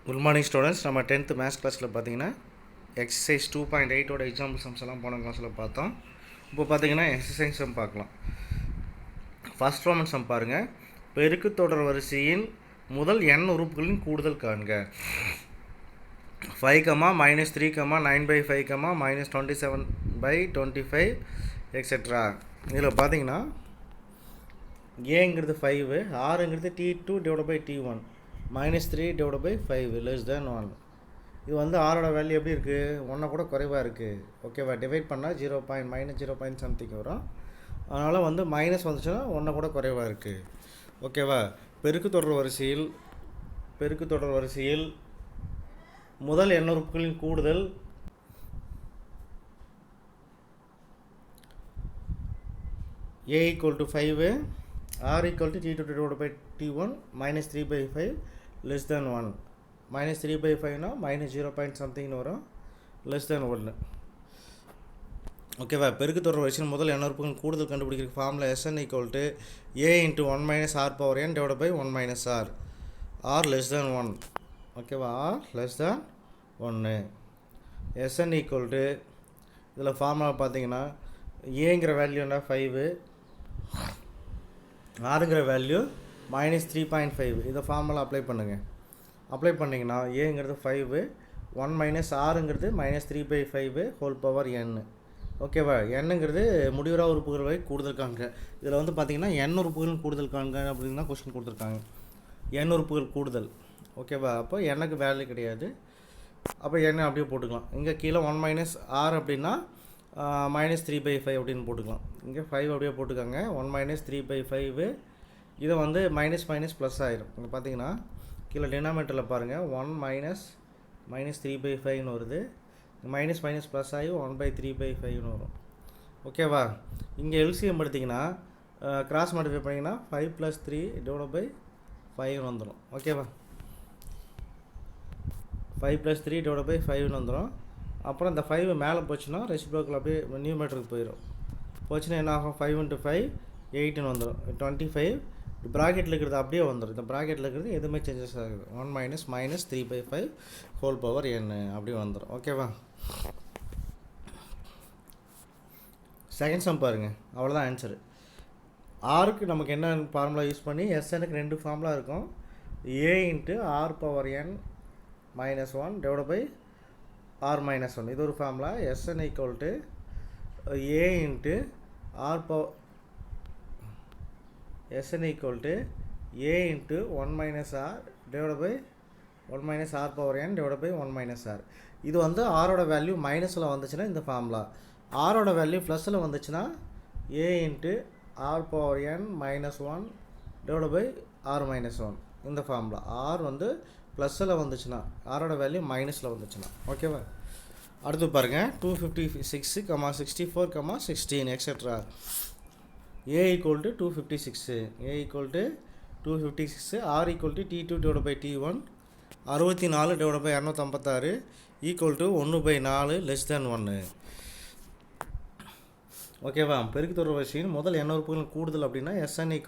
Good morning students. நம்ம 10th maths கிளாஸில் பார்த்தீங்கன்னா எக்ஸசைஸ் 2.8ஓட எக்ஸாம்பிள் சம்ஸ் எல்லாம் போன கிளாஸில் பார்த்தோம். இப்போ பார்த்தீங்கன்னா எக்ஸசைஸ் சம் பார்க்கலாம். ஃபர்ஸ்ட் ரோமன் சம் பாருங்கள். பெருக்கு தொடர் வரிசையின் முதல் n உறுப்புகளின் கூடுதல் காண்க. 5, -3, 9/5, -27/25 எக்ஸெட்ரா. இதில் பார்த்தீங்கன்னா ஏங்கிறது 5, ஆறுங்கிறது T2/T1, -3/5 <1. இது வந்து ஆரோட வேல்யூ எப்படி இருக்குது? 1 கூட குறைவாக இருக்குது. ஓகேவா? டிவைட் பண்ணால் -0. சம்திங் வரும். அதனால் வந்து மைனஸ் வந்துச்சுன்னா 1 கூட குறைவாக இருக்குது. ஓகேவா? பெருக்கு தொடர் வரிசையில் முதல் n உறுப்புகளின் கூடுதல் a = 5, r = T2/T1, -3/5 <1. -3/5னா -0. சம்திங்னு வரும், <1. ஓகேவா? பெருக்கு தொடர் வரிசையில் முதல் n உறுப்புகளின் கூடுதல் கண்டுபிடிக்கிற formula Sn = a × 1 - r⁻n/1 - r. r <1. ஓகேவா? r <1. Sn = இதில் ஃபார்முலா பார்த்தீங்கன்னா ஏங்கிற வேல்யூ என்ன? 5, ஆறுங்கிற வேல்யூ -3.5. இதை ஃபார்முலா அப்ளை பண்ணுங்கள். அப்ளை பண்ணிங்கன்னா ஏங்கிறது 5, 1 - ஆறுங்கிறது -3/5 ஓகேவா? என்னங்கிறது முடிவுறா உறுப்புகள் வரை கூடுதல் காண்க. இதில் வந்து பார்த்தீங்கன்னா n உறுப்புகளின் கூடுதல் காண்க அப்படின்னு தான் கொஸ்டின் கொடுத்துருக்காங்க. n உறுப்புகள் கூடுதல். ஓகேவா? அப்போ எனக்கு வேல்யூ கிடையாது. அப்போ n அப்படியே போட்டுக்கலாம். இங்கே கீழே 1 - r அப்படின்னா -3/5 அப்படின்னு போட்டுக்கலாம். இங்கே 5 அப்படியே போட்டுக்காங்க. 1 - 3/5. இதை வந்து மைனஸ் ஆயிரும். இங்கே பார்த்தீங்கன்னா கீழே டினாமினேட்டரில் பாருங்கள், 1 - -3/5ன்னு வருது. மைனஸ் ப்ளஸ் ஆகி 1/3/5ன்னு வரும். ஓகேவா? இங்கே எல்சிஎம் எடுத்திங்கன்னா கிராஸ் மல்டிஃபை பண்ணிங்கன்னா 5 + 3/5 வந்துடும். ஓகேவா? 5 + 3/5 வந்துடும். அப்புறம் இந்த 5 மேலே போச்சுன்னா ரெசிப்ரோக்கல் அப்படியே நியூமேட்டருக்கு போச்சுன்னா என்ன ஆகும்? 5 × 5 8ன்னு வந்துடும். 25. ப்ராக்கெட்டில் இருக்கிறது அப்படியே வந்துடும். இந்த ப்ராக்கெட்டில் இருக்கிறது எதுவுமே சேஞ்சஸ் ஆகுது. 1 - -3/5 n அப்படி வந்துடும். ஓகேவா? செகண்ட் சம் பாருங்கள். அவ்வளோதான் ஆன்சரு. ஆருக்கு நமக்கு என்ன ஃபார்முலா யூஸ் பண்ணி எஸ்எனுக்கு 2 ஃபார்முலா இருக்கும். a × r⁻n - 1/r-1 இது ஒரு formula. Sn = a × Sn = a × 1 - r/1 - r. இது வந்து ஆரோட வேல்யூ மைனஸில் வந்துச்சுன்னா இந்த ஃபார்முலா, ஆரோட வேல்யூ ப்ளஸில் வந்துச்சுன்னா a × r⁻n - 1/r-1 இந்த ஃபார்முலா. ஆர் வந்து ப்ளஸில் வந்துச்சுன்னா, ஆரோட வேல்யூ மைனஸில் வந்துச்சுன்னா. ஓகேவா? அடுத்து பாருங்கள். 256, 64, 16 எக்ஸெட்ரா. a = 256, r = T2/T1, 64/256 = 1/4 ஓகேவா? பெருக்கு தொடர் வரிசையின் முதல் n உறுப்புகளின் கூடுதல் அப்படின்னா Sn = a ×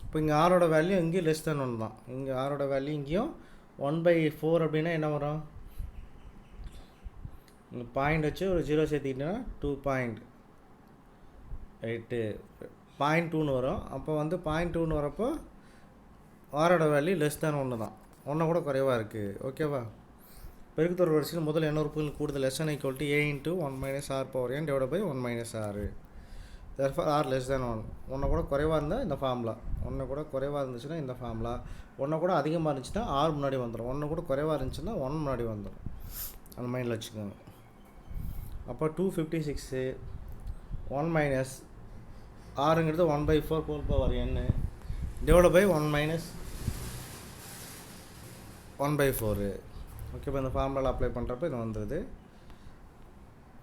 இப்போ இங்கே ஆரோட வேல்யூ இங்கேயும் <1 தான். இங்கே ஆரோட வேல்யூ இங்கேயும் 1/4 அப்படின்னா என்ன வரும்? இங்கே பாயிண்ட் வச்சு ஒரு 0 சேர்த்திக்கிட்டோன்னா 2.8 0.2ன்னு வரும். அப்போ வந்து 0.2ன்னு வரப்போ ஆரோட வேல்யூ <1 தான். 1 கூட குறைவாக இருக்குது. ஓகேவா? பெருக்கு தொடர் வரிசையில் முதல் n உறுப்புகளின் கூடுதல் Sn = a × 1 - r⁻n/1 - r. therefore r <1. 1 கூட குறைவாக இருந்தால் இந்த ஃபார்முலா, 1 கூட குறைவாக இருந்துச்சுன்னா இந்த ஃபார்முலா, 1 கூட அதிகமாக இருந்துச்சுன்னா r முன்னாடி வந்துடும், 1 கூட குறைவாக இருந்துச்சுன்னா 1 முன்னாடி வந்துடும். அந்த மைண்டில் வச்சுக்கோங்க. அப்போ 256 1 - ஆறுங்கிறது 1/4 n /1 - 1/4. ஓகே. இப்போ இந்த ஃபார்முலாவில் அப்ளை பண்ணுறப்ப இது வந்துடுது.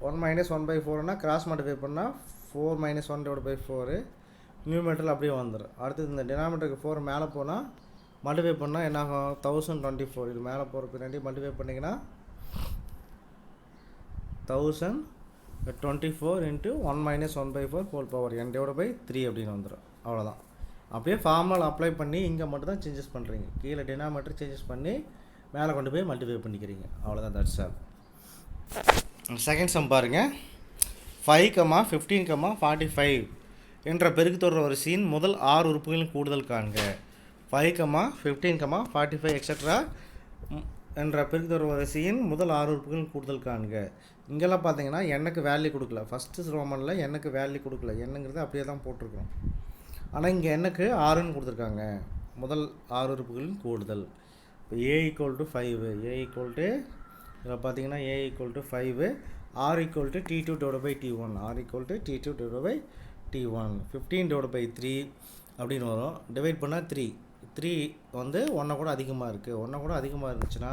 1 - 1/4னா கிராஸ் மல்டிஃபை பண்ணால் 4 - 1/4 நியூமேட்டரில் அப்படியே வந்துடும். அடுத்து இந்த டினாமினேட்டருக்கு 4 மேலே போனால் மல்டிஃபை பண்ணால் என்ன ஆகும்? 1024. இது மேலே போகிற பின்னாடி மல்டிஃபை பண்ணிங்கன்னா 1024 × 1 - 1/4 n/3 அப்படின்னு வந்துடும். அவ்வளோதான். அப்படியே ஃபார்முலா அப்ளை பண்ணி இங்கே மட்டும் தான் சேஞ்சஸ் பண்ணுறீங்க. கீழே டினாமினேட்டர் சேஞ்சஸ் பண்ணி மேலே கொண்டு போய் மல்டிப்ளை பண்ணிக்கிறீங்க. அவ்வளோதான், தட்ஸ் ஆல். செகண்ட் சம் பாருங்கள். 5, 15, 45 என்ற பெருக்குத்தொடர் வரிசையின் முதல் 6 உறுப்புகளின் கூடுதல் காண்க. 5, 15, 45 எக்ஸட்ரா என்ற பெருக்குத்தொடர் வரிசையின் முதல் 6 உறுப்புகளின் கூடுதல் காண்க. இங்கெல்லாம் பார்த்தீங்கன்னா எண்ணுக்கு வேல்யூ கொடுக்கல. ஃபஸ்ட்டு ரோமனில் எண்ணுக்கு வேல்யூ கொடுக்கல. எண்ணுங்கிறது அப்படியே தான் போட்டிருக்கோம். ஆனால் இங்கே எண்ணுக்கு 6ன்னு கொடுத்துருக்காங்க. முதல் 6 உறுப்புகளின் கூடுதல். இப்போ A = 5. A = இதில் பார்த்தீங்கன்னா A = 5. R = T2/T1. R = T2/T1. 15/3 அப்படின்னு வரும். டிவைட் பண்ணால் 3. 3 வந்து 1 கூட அதிகமாக இருக்குது. 1 கூட அதிகமாக இருந்துச்சுன்னா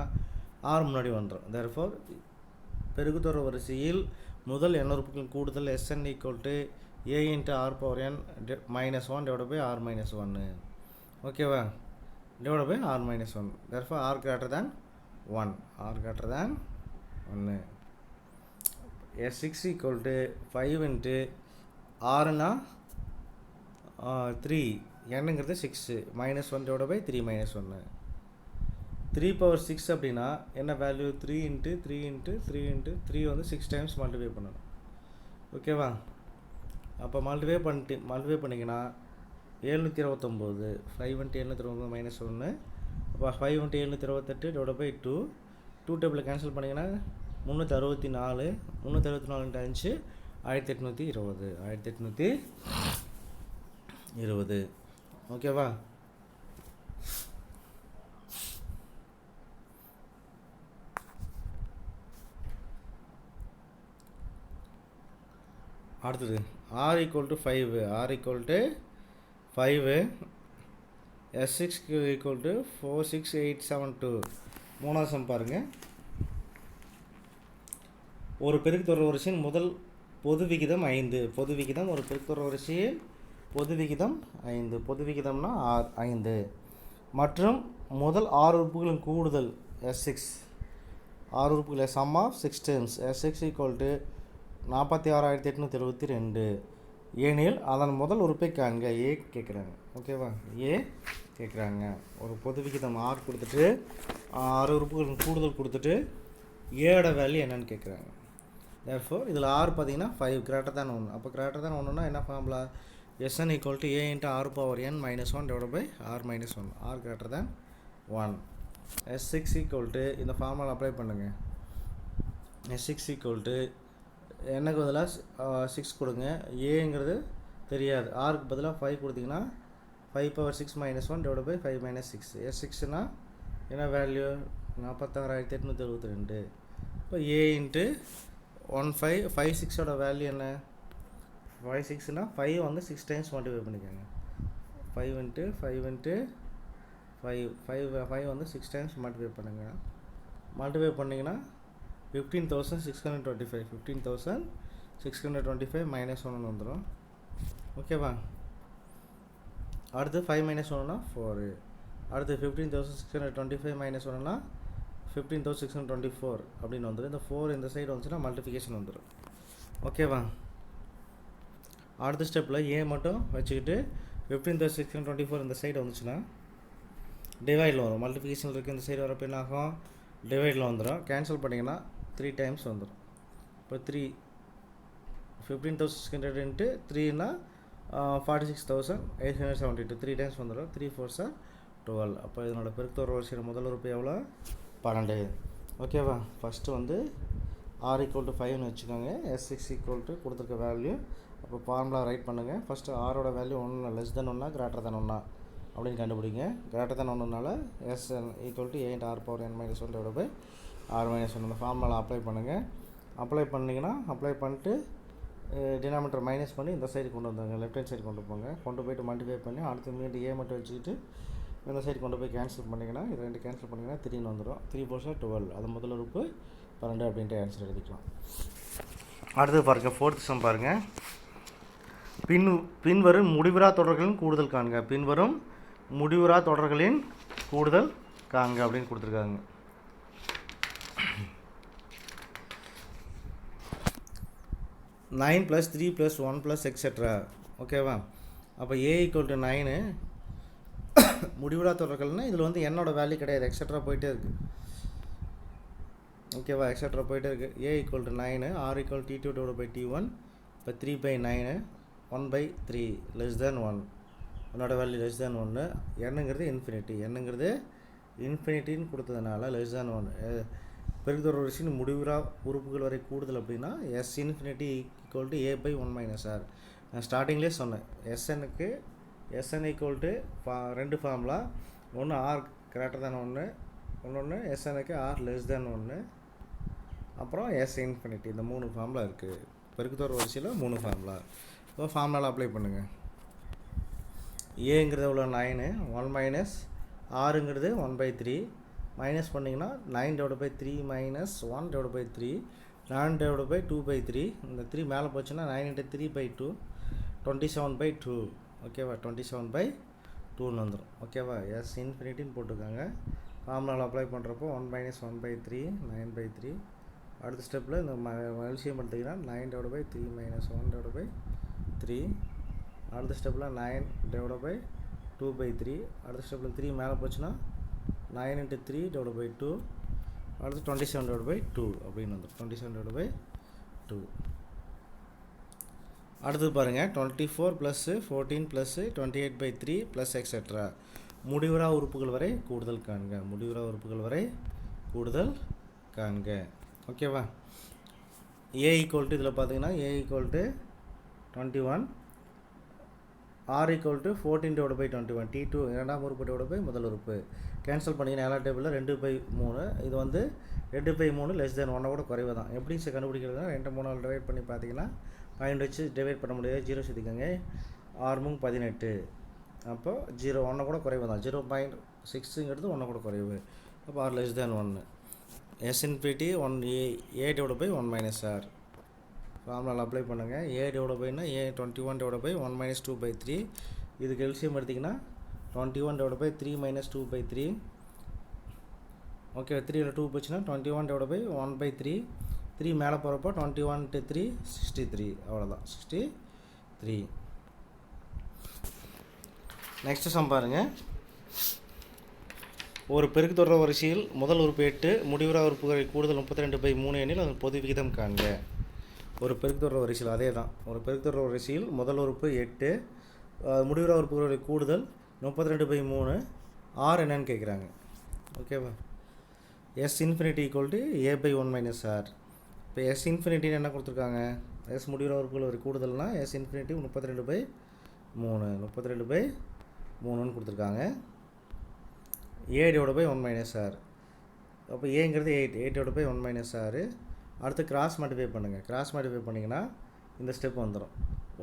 R முன்னாடி வந்துடும். தேர்ஃபோர் பெருக்குத்தொடர் வரிசையில் முதல் n உறுப்புகளின் கூடுதல் Sn = A × R⁻n - 1/R - 1. ஓகேவா? /R - 1. Therefore R > 1. R > 1. S6 = 5 × R னா 3. என்னங்கிறது 6 -1/3 - 1. 3/6 அப்படின்னா என்ன வேல்யூ? 3 × 3 × 3 × 3 வந்து 6 டைம்ஸ் மல்டிப்ளை பண்ணணும். ஓகேவா? அப்போ மல்டிப்ளை பண்ணிங்கன்னா 729. 5 × 729 - 1. அப்போ 5 × 728/2. 2 டேபிளில் கேன்சல் பண்ணிங்கன்னா 364. 364 × 5 1820. 1820. ஓகேவா? அடுத்தது R = 5. R = 5. S6 = 46872. மூணாவது சம் பாருங்கள். ஒரு பெருக்குத்தொடர் வரிசையின் முதல் பொது விகிதம் 5. பொது விகிதம் ஒரு பெருக்குத்தொடர் வரிசையில் பொது விகிதம் 5. பொது விகிதம்னா 5 மற்றும் முதல் 6 உறுப்புகளின் கூடுதல் S6. 6 உறுப்புகள் sum of 6 terms. S6 = 46,872 ஏனில் அதன் முதல் உறுப்பை காண்க. A கேட்குறாங்க. ஓகேவா? A கேட்குறாங்க. ஒரு பொது விகிதம் R கொடுத்துட்டு 6 உறுப்புகளின் கூடுதல் கொடுத்துட்டு ஏட வேல்யூ என்னன்னு கேட்குறாங்க. தேர்ஃபோர் இதில் R பார்த்தீங்கன்னா 5 > 1. அப்போ > 1னா என்ன formula? Sn = A × R⁻n - 1/R - 1. R > 1. S6 = இந்த ஃபார்முலா அப்ளை பண்ணுங்கள். S6 = என்னக்கு பதிலாக 6 கொடுங்க. ஏங்கிறது தெரியாது. ஆருக்கு பதிலாக 5 கொடுத்தீங்கன்னா 5/6 - 1/5 - 6. S6னா என்ன வேல்யூ? 46,872. இப்போ A × 15 5 6ஓட வேல்யூ என்ன? 5 6னா 5 வந்து 6 டைம்ஸ் மல்டிப்ளை பண்ணிக்கோங்க. 5 × 5 × 5 வந்து 6 டைம்ஸ் மல்டிப்ளை பண்ணுங்கள். மல்டிப்ளை பண்ணிங்கன்னா 15,625. 15,625 - 1 வந்துடும். ஓகேவா? அடுத்து 5 - 1னா 4. அடுத்து 15,625 - 1னா 15,624 அப்படின்னு வந்துடும். இந்த 4 இந்த சைடு வந்துச்சுன்னா மல்டிஃபிகேஷன் வந்துடும். ஓகேவா? அடுத்த ஸ்டெப்பில் A மட்டும் வச்சுக்கிட்டு 15,624 இந்த சைடு வந்துச்சுன்னா டிவைடில் வரும். மல்டிஃபிகேஷன் இருக்குது. இந்த சைடு வரப்போ என்ன ஆகும்? டிவைடில் வந்துடும். கேன்சல் பண்ணிங்கன்னா 3 டைம்ஸ் வந்துடும். இப்போ 3 15,600 × 3னா 46,872. 3 டைம்ஸ் வந்துடும். 3 4s are 12. அப்போ இதனோட பெருக்குத்தொடர் வரிசையில் முதல் உறுப்பு எவ்வளோ? 12. ஓகேவா? ஃபஸ்ட்டு வந்து R = 5ன்னு வச்சுக்கோங்க. S6 = கொடுத்துருக்க வேல்யூ. அப்போ ஃபார்முலா ரைட் பண்ணுங்கள். ஃபஸ்ட்டு ஆரோட value 1 less than 1 greater than 1 அப்படின்னு கண்டுபிடிங்க. கிரேட்டர் தென் 1னால Sn = A × R⁻n - 1/R - 1. அந்த ஃபார்முலா அப்ளை பண்ணுங்கள். அப்ளை பண்ணிட்டு டினாமினேட்டர் மைனஸ் பண்ணி இந்த சைடு கொண்டு வந்தாங்க. லெஃப்ட் ஹேண்ட் சைடு கொண்டு போங்க. கொண்டு போய்ட்டு மல்டிஃபை பண்ணி அடுத்து மீண்டும் A மட்டும் வச்சுக்கிட்டு இந்த சைடு கொண்டு போய் கேன்சல் பண்ணிங்கன்னா இது 2 கேன்சல் பண்ணிங்கன்னா 3ன்னு வந்துடும். 3 4s are 12. அது முதல் உறுப்பு 12 அப்படின்ட்டு ஆன்சர் எழுதிக்கலாம். அடுத்து பாருங்கள். 4th சம் பாருங்கள். பின்வரும் முடிவுறா தொடர்களின் கூடுதல் காண்க. பின்வரும் முடிவுறா தொடர்களின் கூடுதல் காண்க அப்படின்னு கொடுத்துருக்காங்க. (9 + 3 + 1 + etc.) ஓகேவா? அப்போ A = 9, முடிவிலா தொடர்கள்னால் இதில் வந்து என்னோட வேல்யூ கிடையாது, எக்ஸட்ரா போயிட்டே இருக்குது. ஓகேவா, எக்ஸட்ரா போயிட்டே இருக்குது. A = 9, R = T2/T1, இப்போ 3/9, 1/3 <1, என்னோட வேல்யூ <1, என்னங்கிறது இன்ஃபினிட்டி, என்னங்கிறது இன்ஃபினிட்டின்னு கொடுத்ததுனால <1. பெருக்குத்தொடர் வரிசையின் முடிவுறா உறுப்புகள் வரை கூடுதல் அப்படின்னா S infinity = A/1 - R. நான் ஸ்டார்டிங்லேயே சொன்னேன், SN = 2 ஃபார்முலா, ஒன்று R > 1, இன்னொன்று SNக்கு R <1, அப்புறம் S infinity. இந்த 3 ஃபார்முலா இருக்குது. பெருக்குத்தொடர் வரிசையில் 3 ஃபார்முலா. ஸோ ஃபார்முலாவில் அப்ளை பண்ணுங்கள். ஏங்கிறது எவ்வளோ 9, 1 - ஆறுங்கிறது 1/3, மைனஸ் பண்ணிங்கன்னா 9/3 - 1/3, 9/2/3. இந்த 3 மேலே போச்சுன்னா 9 × 3/2, 27/2. ஓகேவா, 27/2ன்னு வந்துடும். ஓகேவா, எஸ் இன்ஃபினிட்டின்னு போட்டுருக்காங்க. ஃபார்முலாவில் அப்ளை பண்ணுறப்போ 1 - 1/3 9/3. அடுத்த ஸ்டெப்பில் இந்த எல்சிஎம் எடுத்திங்கன்னா 9/3 - 1/3. அடுத்த ஸ்டெப்பில் 9/2/3. அடுத்த ஸ்டெப்பில் 3 மேலே போச்சுன்னா 9 × 3/2. அடுத்து 27/2 அப்படின்னு வந்துடும். 27/2. அடுத்தது பாருங்கள், 24 + 14 + 28/3 + எக்ஸெட்ரா. முடிவுறா உறுப்புகள் வரை கூடுதல் காண்க. முடிவுறா உறுப்புகள் வரை கூடுதல் காண்க. ஓகேவா, A = இதில் பார்த்தீங்கன்னா A = 21, R = 14/21. T2 இரண்டாம் உறுப்பு முதல் உறுப்பு கேன்சல் பண்ணிங்கன்னா எல்லா டேபிளில் 2/3. இது வந்து 2/3 <1 கூட குறைவு தான். எப்படி கண்டுபிடிக்கிறதுனா 2 3 டிவைட் பண்ணி பார்த்தீங்கன்னா 12 வச்சு டிவைட் பண்ண முடியாது, 0 சேர்த்துக்கோங்க. 6 × 18, அப்போ 0 1 கூட குறைவு தான். 0.6ங்கிறது 1 கூட குறைவு. அப்போ R <1. S infinity 1A/1 - R. ஃபார்முலாவில் அப்ளை பண்ணுங்கள். A/னா A 21/1 - 2/3. இதுக்கு எல்சிஎம் எடுத்திங்கன்னா 21/3 - 2/3. ஓகே, 3ல் 2 போச்சுன்னா 21/1/3. 3 மேலே போகிறப்போ 21 × 3 63. அவ்வளோதான், 63. நெக்ஸ்ட்டு சம் பாருங்கள். ஒரு பெருக்குத்தொடர் வரிசையில் முதல் உறுப்பு 8, முடிவுறா உறுப்புகளை கூடுதல் 32/3 எனில் அதன் பொது விகிதம் காண்க. ஒரு பெருக்குத்தொடர் வரிசையில் அதே தான். ஒரு பெருக்குத்தொடர் வரிசையில் முதல் உறுப்பு 8, முடிவுறா உறுப்புகளை கூடுதல் 32/3, R என்னன்னு கேட்குறாங்க. ஓகேவா, S infinity = A/1 - R. இப்போ S infinity என்ன கொடுத்துருக்காங்க, S முடிவுறா உறுப்புகள் வரை கூடுதல்னால் S infinity 32/3, 32/3ன்னு கொடுத்துருக்காங்க. A/1 - R. அப்போ ஏங்கிறது 8/1 - R. அடுத்து கிராஸ் மல்டிஃபை பண்ணுங்கள். கிராஸ் மல்டிஃபை பண்ணிங்கன்னா இந்த ஸ்டெப் வந்துடும்.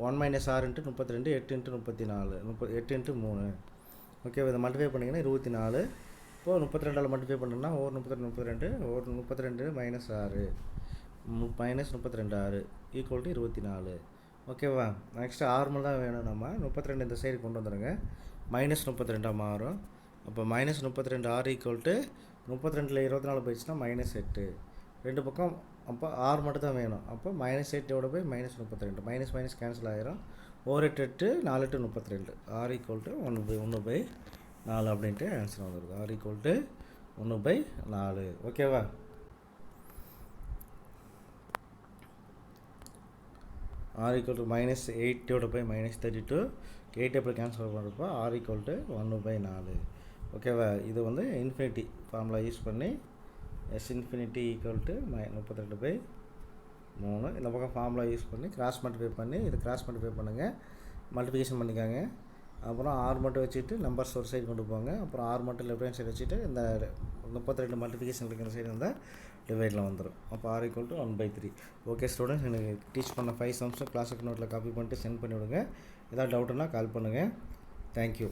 1 - R × 32, 8 × 34, 8 × 3. ஓகே, இதை மல்டிஃபை பண்ணிங்கன்னா 24. இப்போது 32ஆல் மல்டிஃபை பண்ணுன்னா 1 32 32, 1 32 - 6 -32R = 24. ஓகேவா, நெக்ஸ்ட்டு ஆர்மல் தான் வேணும். நம்ம 32 இந்த சைடு கொண்டு வந்துடுங்க, -32 மாறும். அப்போ -32 R = 32ல் 24 போயிடுச்சுன்னா -8. ரெண்டு பக்கம் அப்போ R மட்டும் தான் வேணும். அப்போ -8/-32, மைனஸ் கேன்சல் ஆகிரும். 1 8 8, 4 8 32. R = 1/4 அப்படின்ட்டு ஆன்சர் வந்துடுது. R = 1/4. ஓகேவா, R = -8/-32. 8 எப்படி கேன்சல் பண்ணுறப்போ R = 1/4. ஓகேவா, இது வந்து இன்ஃபினிட்டி ஃபார்முலா யூஸ் பண்ணி S infinity = 32/3. இந்த பக்கம் ஃபார்முலா யூஸ் பண்ணி கிராஸ் மல்டிஃபை பண்ணி இது கிராஸ் மல்டிஃபை பண்ணுங்கள், மல்டிஃபிகேஷன் பண்ணிக்காங்க. அப்புறம் R மட்டும் வச்சுட்டு நம்பர்ஸ் ஒரு சைடு கொண்டு போங்க. அப்புறம் R மட்டும் லெஃப்ட் ஹேண்ட் சைடு வச்சுட்டு இந்த 32 மல்டிஃபிகேஷன் இருக்கிற சைடு இருந்தால் டிவைடில் வந்துடும். அப்போ R = 1/3. ஓகே ஸ்டூடெண்ட்ஸ், எனக்கு டீச் பண்ண 5 சம்ஸும் கிளாஸுக்கு நோட்டில் காப்பி பண்ணிட்டு சென்ட் பண்ணிவிடுங்க. ஏதாவது டவுட்டுன்னா கால் பண்ணுங்கள். தேங்க்யூ.